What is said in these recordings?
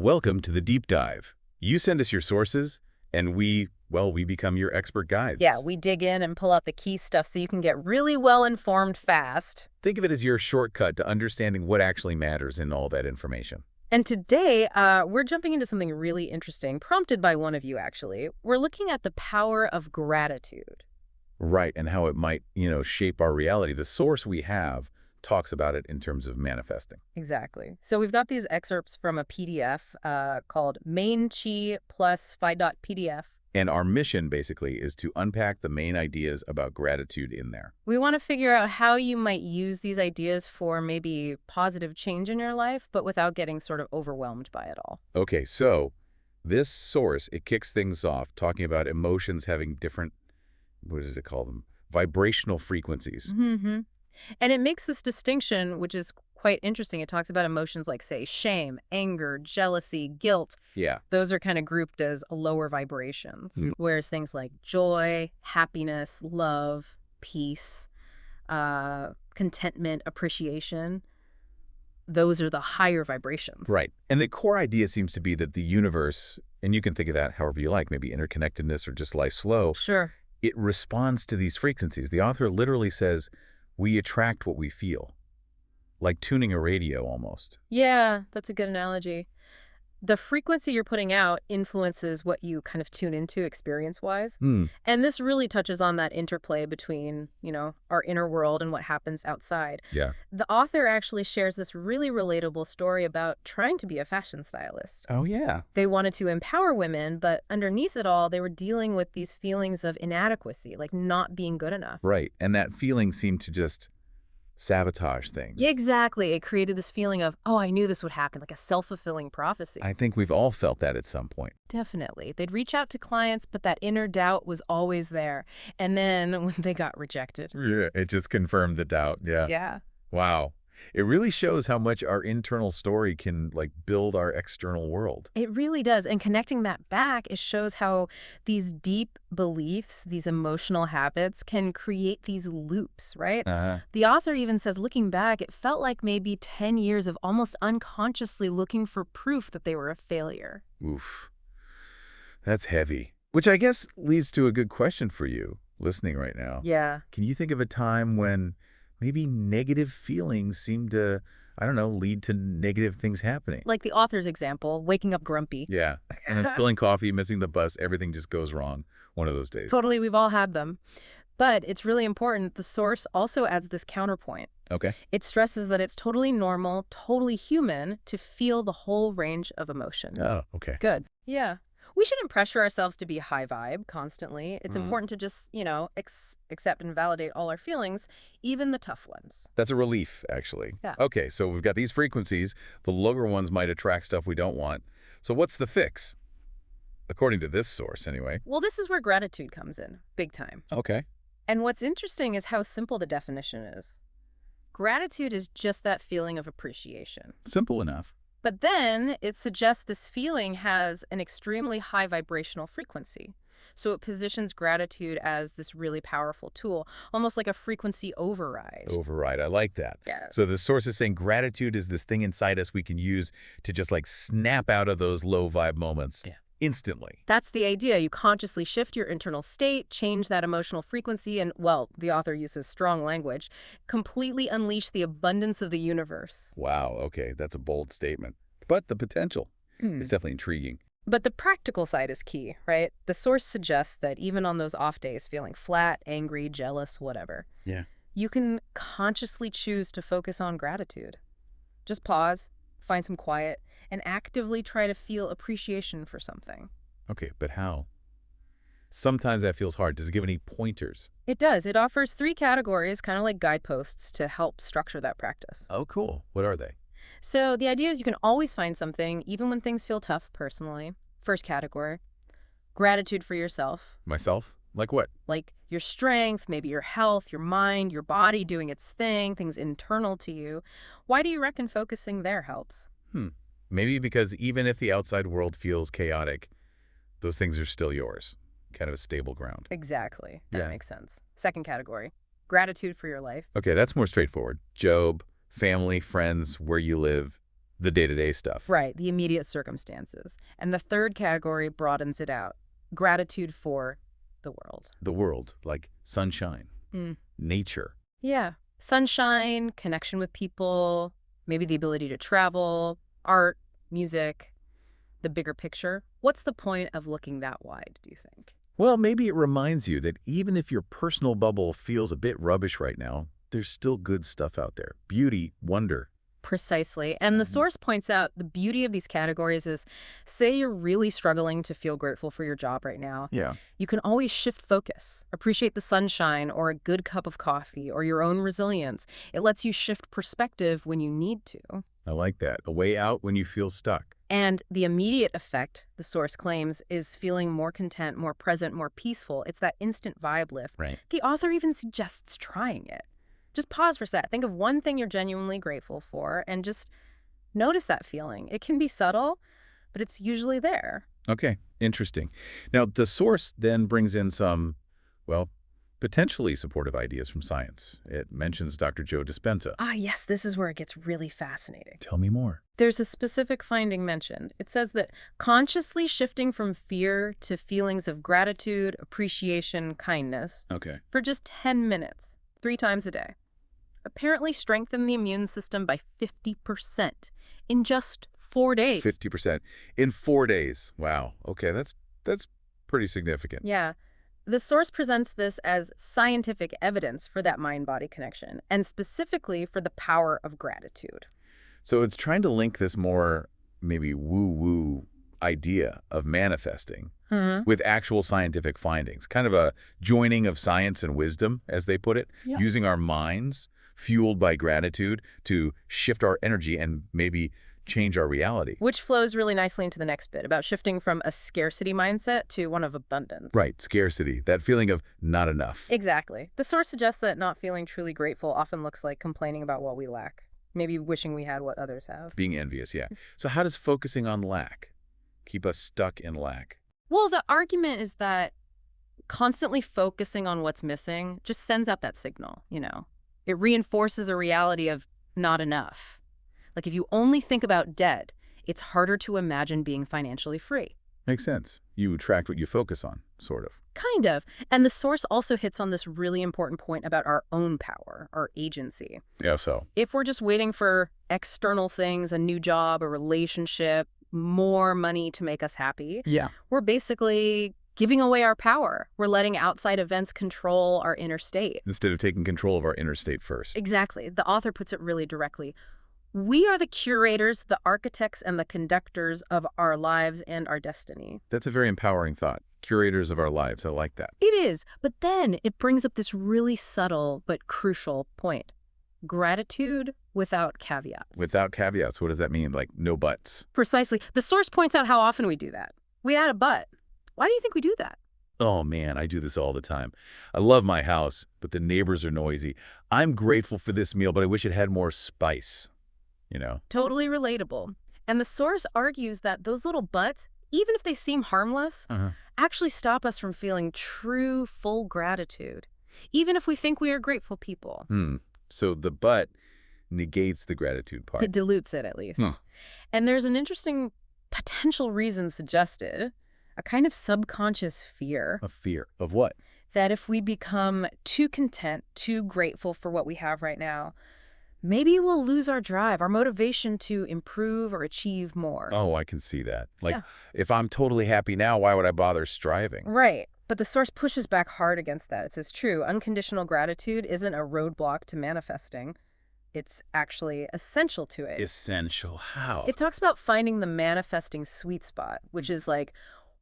Welcome to the deep dive. You send us your sources, and we become your expert guides. Yeah, we dig in and pull out the key stuff so you can get really well informed fast. Think of it as your shortcut to understanding what actually matters in all that information. And today, we're jumping into something really interesting, prompted by one of you, actually. We're looking at the power of gratitude. Right, and how it might, shape our reality. The source we have talks about it in terms of manifesting. Exactly. So we've got these excerpts from a PDF called Main Chi plus Phi.pdf. And our mission, basically, is to unpack the main ideas about gratitude in there. We want to figure out how you might use these ideas for maybe positive change in your life, but without getting sort of overwhelmed by it all. Okay, so this source, it kicks things off talking about emotions having different, what does it call them? Vibrational frequencies. Mm-hmm. And it makes this distinction, which is quite interesting. It talks about emotions like, say, shame, anger, jealousy, guilt. Yeah. Those are kind of grouped as lower vibrations, whereas things like joy, happiness, love, peace, contentment, appreciation, those are the higher vibrations. Right. And the core idea seems to be that the universe, and you can think of that however you like, maybe interconnectedness or just life flow. Sure. It responds to these frequencies. The author literally says, we attract what we feel. Like tuning a radio almost. Yeah, that's a good analogy. The frequency you're putting out influences what you kind of tune into experience-wise. And this really touches on that interplay between, our inner world and what happens outside. Yeah. The author actually shares this really relatable story about trying to be a fashion stylist. Oh, yeah. They wanted to empower women, but underneath it all, they were dealing with these feelings of inadequacy, like not being good enough. Right. And that feeling seemed to just sabotage things. Yeah, exactly. It created this feeling of, oh, I knew this would happen, like a self-fulfilling prophecy. I think we've all felt that at some point. Definitely. They'd reach out to clients, but that inner doubt was always there. And then when they got rejected. Yeah, it just confirmed the doubt. Yeah. Yeah. Wow. It really shows how much our internal story can, build our external world. It really does. And connecting that back, it shows how these deep beliefs, these emotional habits can create these loops, right? The author even says, looking back, it felt like maybe 10 years of almost unconsciously looking for proof that they were a failure. Oof. That's heavy. Which I guess leads to a good question for you, listening right now. Yeah. Can you think of a time when maybe negative feelings seem to, lead to negative things happening? Like the author's example, waking up grumpy. Yeah. And then spilling coffee, missing the bus, everything just goes wrong one of those days. Totally, we've all had them. But it's really important. The source also adds this counterpoint. Okay. It stresses that it's totally normal, totally human to feel the whole range of emotion. Oh, okay. Good. Yeah. We shouldn't pressure ourselves to be high vibe constantly. It's important to just, accept and validate all our feelings, even the tough ones. That's a relief, actually. Yeah. Okay, so we've got these frequencies. The lower ones might attract stuff we don't want. So what's the fix? According to this source, anyway. Well, this is where gratitude comes in, big time. Okay. And what's interesting is how simple the definition is. Gratitude is just that feeling of appreciation. Simple enough. But then it suggests this feeling has an extremely high vibrational frequency. So it positions gratitude as this really powerful tool, almost like a frequency override. Override. I like that. Yeah. So the source is saying gratitude is this thing inside us we can use to just snap out of those low vibe moments. Yeah. Instantly. That's the idea. You consciously shift your internal state, change that emotional frequency, and, well, the author uses strong language, completely unleash the abundance of the universe. Wow, okay, that's a bold statement. But the potential is definitely intriguing. But the practical side is key, right? The source suggests that even on those off days, feeling flat, angry, jealous, whatever, you can consciously choose to focus on gratitude. Just pause, find some quiet, and actively try to feel appreciation for something. Okay, but how? Sometimes that feels hard. Does it give any pointers? It does. It offers 3 categories, kind of like guideposts, to help structure that practice. Oh, cool. What are they? So the idea is you can always find something, even when things feel tough personally. First category, gratitude for yourself. Myself? Like what? Like your strength, maybe your health, your mind, your body doing its thing, things internal to you. Why do you reckon focusing there helps? Maybe because even if the outside world feels chaotic, those things are still yours. Kind of a stable ground. Exactly. That Yeah. makes sense. Second category, gratitude for your life. Okay, that's more straightforward. Job, family, friends, where you live, The day-to-day stuff. Right, the immediate circumstances. And the third category broadens it out. Gratitude for the world. The world, like sunshine, Mm. nature. Yeah. Sunshine, connection with people, maybe the ability to travel, art, music, the bigger picture. What's the point of looking that wide, do you think? Well, maybe it reminds you that even if your personal bubble feels a bit rubbish right now, there's still good stuff out there. Beauty, wonder. Precisely. And the source points out the beauty of these categories is, say you're really struggling to feel grateful for your job right now. Yeah. You can always shift focus, appreciate the sunshine or a good cup of coffee or your own resilience. It lets you shift perspective when you need to. I like that. A way out when you feel stuck. And the immediate effect, the source claims, is feeling more content, more present, more peaceful. It's that instant vibe lift. Right. The author even suggests trying it. Just pause for a sec. Think of one thing you're genuinely grateful for and just notice that feeling. It can be subtle, but it's usually there. Okay, interesting. Now, the source then brings in some, well, potentially supportive ideas from science. It mentions Dr. Joe Dispenza. Ah, yes, this is where it gets really fascinating. Tell me more. There's a specific finding mentioned. It says that consciously shifting from fear to feelings of gratitude, appreciation, kindness Okay. for just 10 minutes, 3 times a day, apparently strengthened the immune system by 50% in just 4 days. 50%. In 4 days. Wow. Okay, that's pretty significant. Yeah. The source presents this as scientific evidence for that mind-body connection, and specifically for the power of gratitude. So it's trying to link this more maybe woo-woo idea of manifesting with actual scientific findings, kind of a joining of science and wisdom, as they put it, Yeah. using our minds fueled by gratitude to shift our energy and maybe change our reality. Which flows really nicely into the next bit about shifting from a scarcity mindset to one of abundance. Right, scarcity, that feeling of not enough. Exactly. The source suggests that not feeling truly grateful often looks like complaining about what we lack, maybe wishing we had what others have. Being envious, yeah. So how does focusing on lack keep us stuck in lack? Well, the argument is that constantly focusing on what's missing just sends out that signal, you know. It reinforces a reality of not enough. Like if you only think about debt, it's harder to imagine being financially free. Makes sense. You attract what you focus on, sort of. Kind of. And the source also hits on this really important point about our own power, our agency. Yeah, so. If we're just waiting for external things, a new job, a relationship, more money to make us happy, we're basically giving away our power. We're letting outside events control our inner state. Instead of taking control of our inner state first. Exactly. The author puts it really directly. We are the curators, the architects, and the conductors of our lives and our destiny. That's a very empowering thought. Curators of our lives. I like that. It is. But then it brings up this really subtle but crucial point. Gratitude without caveats. Without caveats, what does that mean? Like no buts? Precisely. The source points out how often we do that. We add a but. Why do you think we do that? Oh man, I do this all the time. I love my house, but the neighbors are noisy. I'm grateful for this meal, but I wish it had more spice. You know? Totally relatable. And the source argues that those little buts, even if they seem harmless, actually stop us from feeling true, full gratitude, even if we think we are grateful people. So the but negates the gratitude part. It dilutes it, at least. And there's an interesting potential reason suggested, a kind of subconscious fear. A fear of what? That if we become too content, too grateful for what we have right now, maybe we'll lose our drive, our motivation to improve or achieve more. Oh, I can see that. Like, if I'm totally happy now, why would I bother striving? Right. But the source pushes back hard against that. It says, true, unconditional gratitude isn't a roadblock to manifesting. It's actually essential to it. Essential? How? It talks about finding the manifesting sweet spot, which is like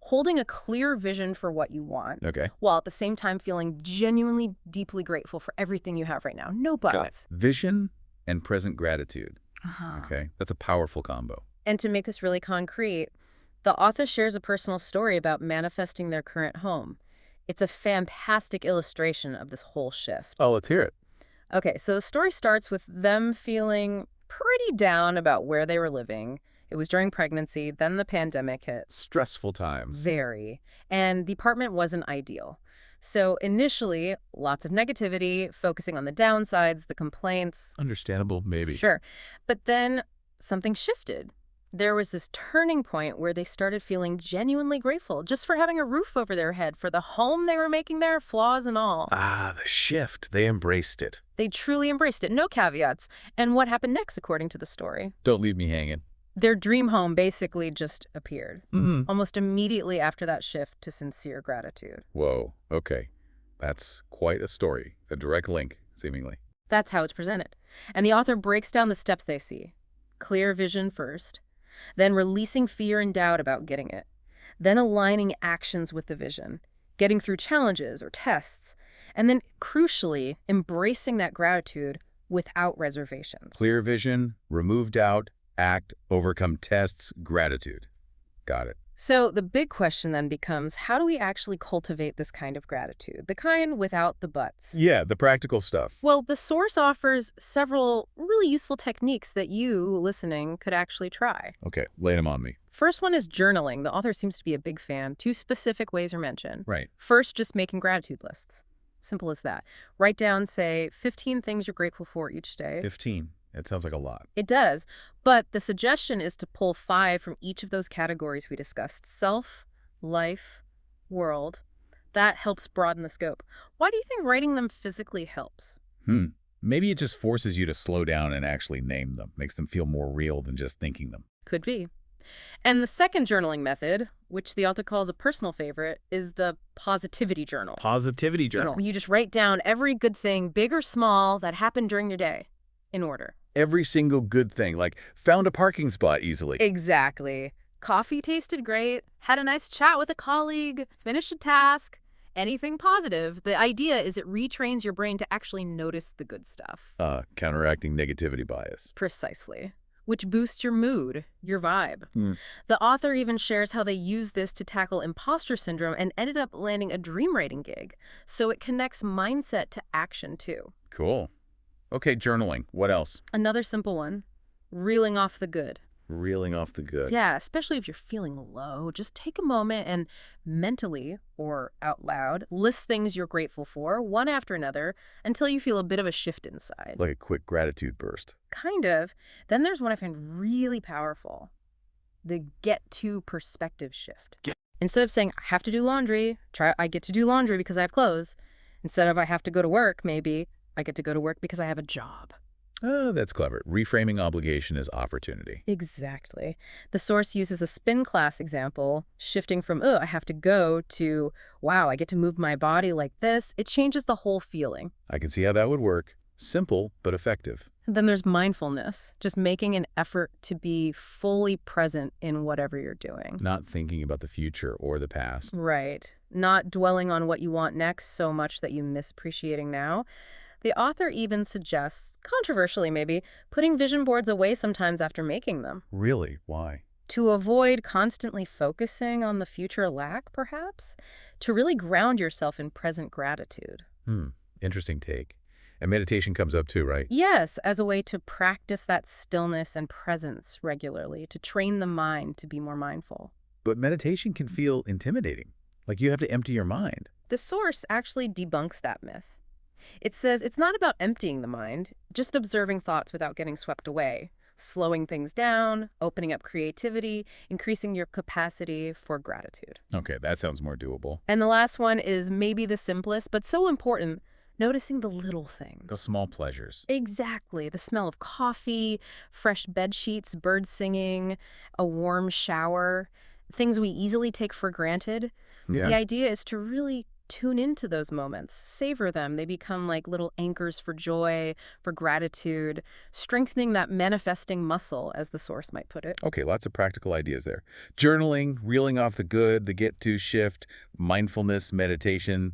holding a clear vision for what you want, while at the same time feeling genuinely deeply grateful for everything you have right now. No buts. Vision and present gratitude. Okay, that's a powerful combo. And to make this really concrete, the author shares a personal story about manifesting their current home. It's a fantastic illustration of this whole shift. Oh, let's hear it. Okay, so the story starts with them feeling pretty down about where they were living. It was during pregnancy, then the pandemic hit. Stressful times. Very. And the apartment wasn't ideal. So initially, lots of negativity, focusing on the downsides, the complaints. Understandable, maybe. Sure. But then something shifted. There was this turning point where they started feeling genuinely grateful just for having a roof over their head, for the home they were making there, flaws and all. Ah, the shift. They embraced it. They truly embraced it, no caveats. And what happened next, according to the story? Don't leave me hanging. Their dream home basically just appeared, Mm-hmm. almost immediately after that shift to sincere gratitude. Whoa, okay. That's quite a story. A direct link, seemingly. That's how it's presented. And the author breaks down the steps they see. Clear vision first, then releasing fear and doubt about getting it, then aligning actions with the vision, getting through challenges or tests, and then, crucially, embracing that gratitude without reservations. Clear vision, remove doubt, act, overcome tests, gratitude. Got it. So the big question then becomes, how do we actually cultivate this kind of gratitude? The kind without the buts. Yeah, the practical stuff. Well, the source offers several really useful techniques that you, listening, could actually try. Okay, lay them on me. First one is journaling. The author seems to be a big fan. 2 specific ways are mentioned. Right. First, just making gratitude lists. Simple as that. Write down, say, 15 things you're grateful for each day. 15. That sounds like a lot. It does, but the suggestion is to pull 5 from each of those categories we discussed: self, life, world. That helps broaden the scope. Why do you think writing them physically helps? Maybe it just forces you to slow down and actually name them. Makes them feel more real than just thinking them. Could be. And the second journaling method, which the author calls a personal favorite, is the positivity journal. Positivity journal. You just write down every good thing, big or small, that happened during your day, in order. Every single good thing, like found a parking spot easily. Exactly. Coffee tasted great, had a nice chat with a colleague, finished a task, anything positive. The idea is it retrains your brain to actually notice the good stuff. Counteracting negativity bias. Precisely. Which boosts your mood, your vibe. The author even shares how they used this to tackle imposter syndrome and ended up landing a dream writing gig. So it connects mindset to action too. Cool. Okay, journaling. What else? Another simple one, reeling off the good. Reeling off the good. Yeah, especially if you're feeling low, just take a moment and mentally or out loud list things you're grateful for, one after another, until you feel a bit of a shift inside. Like a quick gratitude burst. Kind of. Then there's one I find really powerful, the get-to perspective shift. Instead of saying, I have to do laundry, I get to do laundry because I have clothes. Instead of I have to go to work, maybe, I get to go to work because I have a job. Oh, that's clever. Reframing obligation as opportunity. Exactly. The source uses a spin class example, shifting from, I have to go, to, wow, I get to move my body like this. It changes the whole feeling. I can see how that would work. Simple, but effective. And then there's mindfulness, just making an effort to be fully present in whatever you're doing. Not thinking about the future or the past. Right. Not dwelling on what you want next so much that you miss appreciating now. The author even suggests, controversially maybe, putting vision boards away sometimes after making them. Really? Why? To avoid constantly focusing on the future lack, perhaps? To really ground yourself in present gratitude. Interesting take. And meditation comes up too, right? Yes, as a way to practice that stillness and presence regularly, to train the mind to be more mindful. But meditation can feel intimidating. Like you have to empty your mind. The source actually debunks that myth. It says it's not about emptying the mind, just observing thoughts without getting swept away, slowing things down, opening up creativity, increasing your capacity for gratitude. Okay, that sounds more doable. And the last one is maybe the simplest, but so important, noticing the little things. The small pleasures. Exactly. The smell of coffee, fresh bed sheets, birds singing, a warm shower, things we easily take for granted. Yeah. The idea is to really tune into those moments, savor them. They become like little anchors for joy, for gratitude, strengthening that manifesting muscle, as the source might put it. Okay, lots of practical ideas there. Journaling, reeling off the good, the get-to shift, mindfulness, meditation,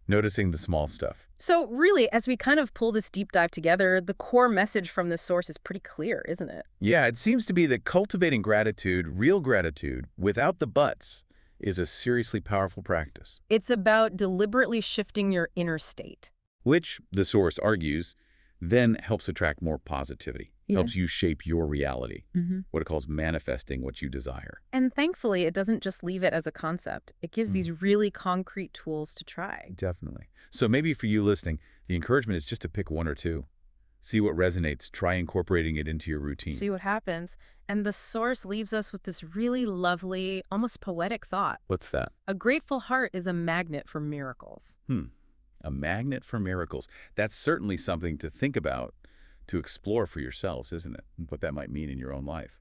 noticing the small stuff. So really, as we kind of pull this deep dive together, the core message from this source is pretty clear, isn't it? Yeah, it seems to be that cultivating gratitude, real gratitude, without the buts, is a seriously powerful practice. It's about deliberately shifting your inner state. Which, the source argues, then helps attract more positivity. Helps you shape your reality. What it calls manifesting what you desire. And thankfully, it doesn't just leave it as a concept. It gives these really concrete tools to try. Definitely. So maybe for you listening, the encouragement is just to pick one or two. See what resonates. Try incorporating it into your routine. See what happens. And the Source leaves us with this really lovely, almost poetic thought. What's that? A grateful heart is a magnet for miracles. A magnet for miracles. That's certainly something to think about, to explore for yourselves, isn't it? What that might mean in your own life.